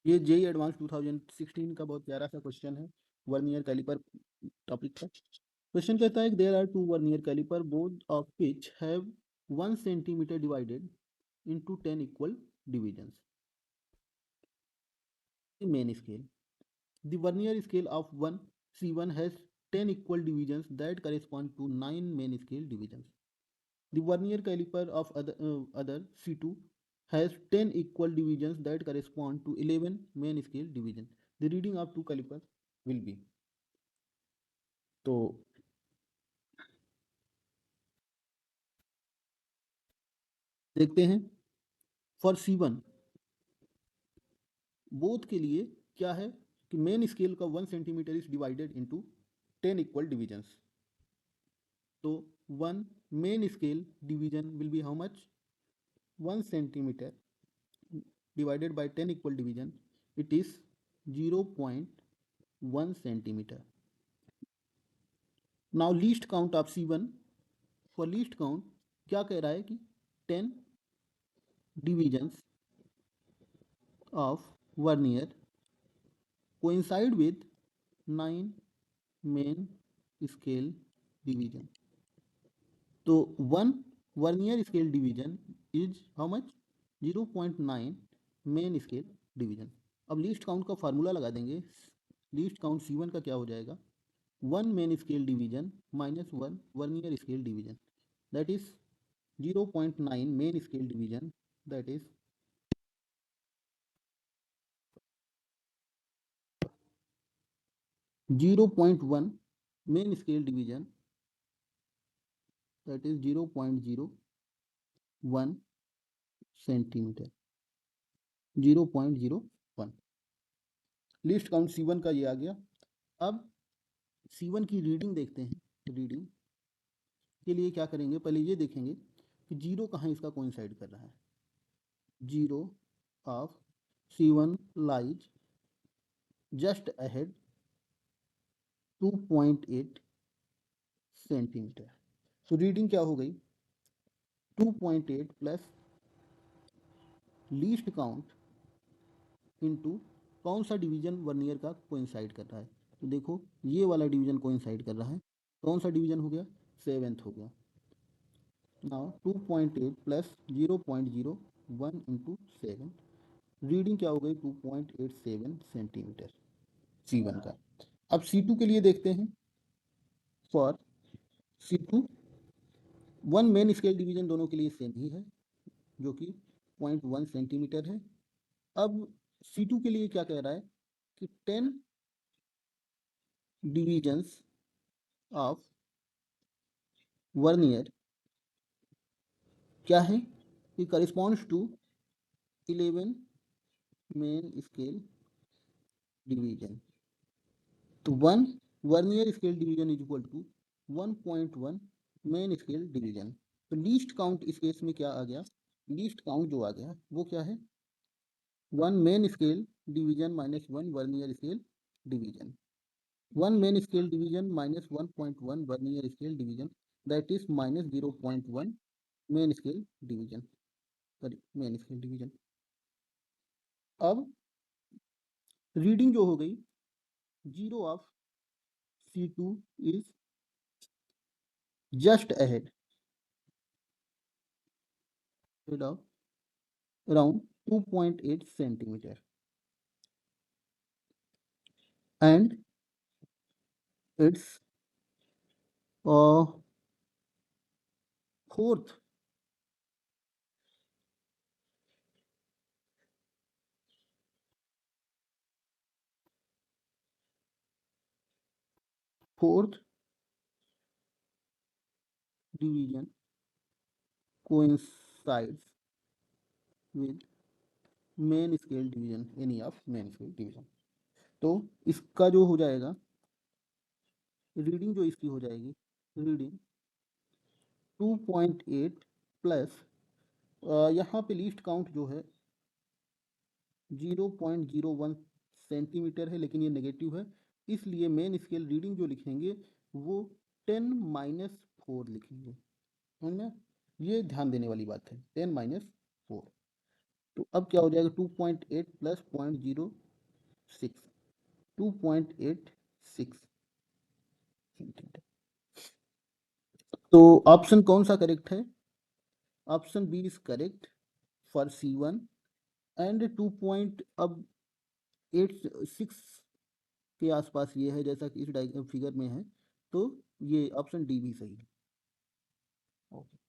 ये JEE advance 2016 का बहुत प्यारा सा क्वेश्चन है वर्नियर कैलिपर टॉपिक का। क्वेश्चन कहता है कि there are two vernier caliper both of which have 1 centimetre divided into 10 equal divisions in main scale. The vernier scale of one C1 has 10 equal divisions that correspond to 9 main scale divisions. The vernier caliper of other C2 has 10 equal divisions that correspond to 11 main scale divisions. The reading of two calipers will be. तो देखते हैं for C1 both के लिए क्या है कि main scale का 1 centimetre is divided into 10 equal divisions. तो 1 main scale division will be how much 1 centimeter divided by 10 equal division, it is 0.1 centimeter. Now least count of C1, for least count क्या कह रहा है कि 10 divisions of vernier coincide with 9 main scale division. तो 1 vernier scale division is how much 0.9 main scale division. अब least count का formula लगा देंगे। लीस्ट काउंट C1 का क्या हो जाएगा 1 main scale division minus 1 vernier scale division, that is 0.9 main scale division, that is 0.1 main scale division, that is 0.01 centimetre, 0.01। List count C1 का ये आ गया। अब C1 की रीडिंग देखते हैं। रीडिंग के लिए क्या करेंगे, पहले ये देखेंगे कि जीरो कहाँ इसका कोइंसाइड कर रहा है। Zero of C1 lies just ahead 2.8 centimetre. तो रीडिंग क्या हो गई 2.8 प्लस लीस्ट काउंट इनटू कौन सा डिवीजन वर्नियर का कोइंसाइड कर रहा है। तो देखो ये वाला डिवीजन कोइंसाइड कर रहा है। कौन सा डिवीजन हो गया 7th हो गया। नाउ 2.8 प्लस 0.01 इंटू 7, रीडिंग क्या हो गई 2.87 सेंटीमीटर C1 का। अब C2 के लिए देखते हैं। For C2 1 main scale division दोनों के लिए सेम ही है जो कि 0.1 सेंटीमीटर है। अब C2 के लिए क्या कह रहा है कि 10 डिविजन्स ऑफ वर्नियर क्या है कि corresponds to 11 main scale division. तो 1 vernier scale division is equal to 1.1 main scale division. तो लीस्ट काउंट इस केस में क्या आ गया, लीस्ट काउंट जो आ गया वो क्या है 1 main scale division minus 1 vernier scale division. 1 main scale division minus 1.1 vernier scale division, that is minus 0.1 main scale division, sorry main scale division। अब रीडिंग जो हो गई zero of C2 is just ahead of around 2.8 centimeter, and its fourth division coincides with main scale division, any of main scale division। तो इसका जो हो जाएगा reading जो इसकी हो जाएगी रीडिंग 2.8 प्लस यहाँ पे लीस्ट काउंट जो है 0.01 सेंटीमीटर है, लेकिन ये नेगेटिव है इसलिए मेन स्केल रीडिंग जो लिखेंगे वो 10 माइनस 4 लिखेंगे, है ना। ये ध्यान देने वाली बात है 10 माइनस 4। तो अब क्या हो जाएगा 2.8 प्लस 0.06 2.86 सेंटीमीटर। तो ऑप्शन कौन सा करेक्ट है? Option B is correct for C1 and 2 point अब 86 के आसपास ये है जैसा कि इस फिगर में है, तो ये ऑप्शन डी भी सही है। ओके।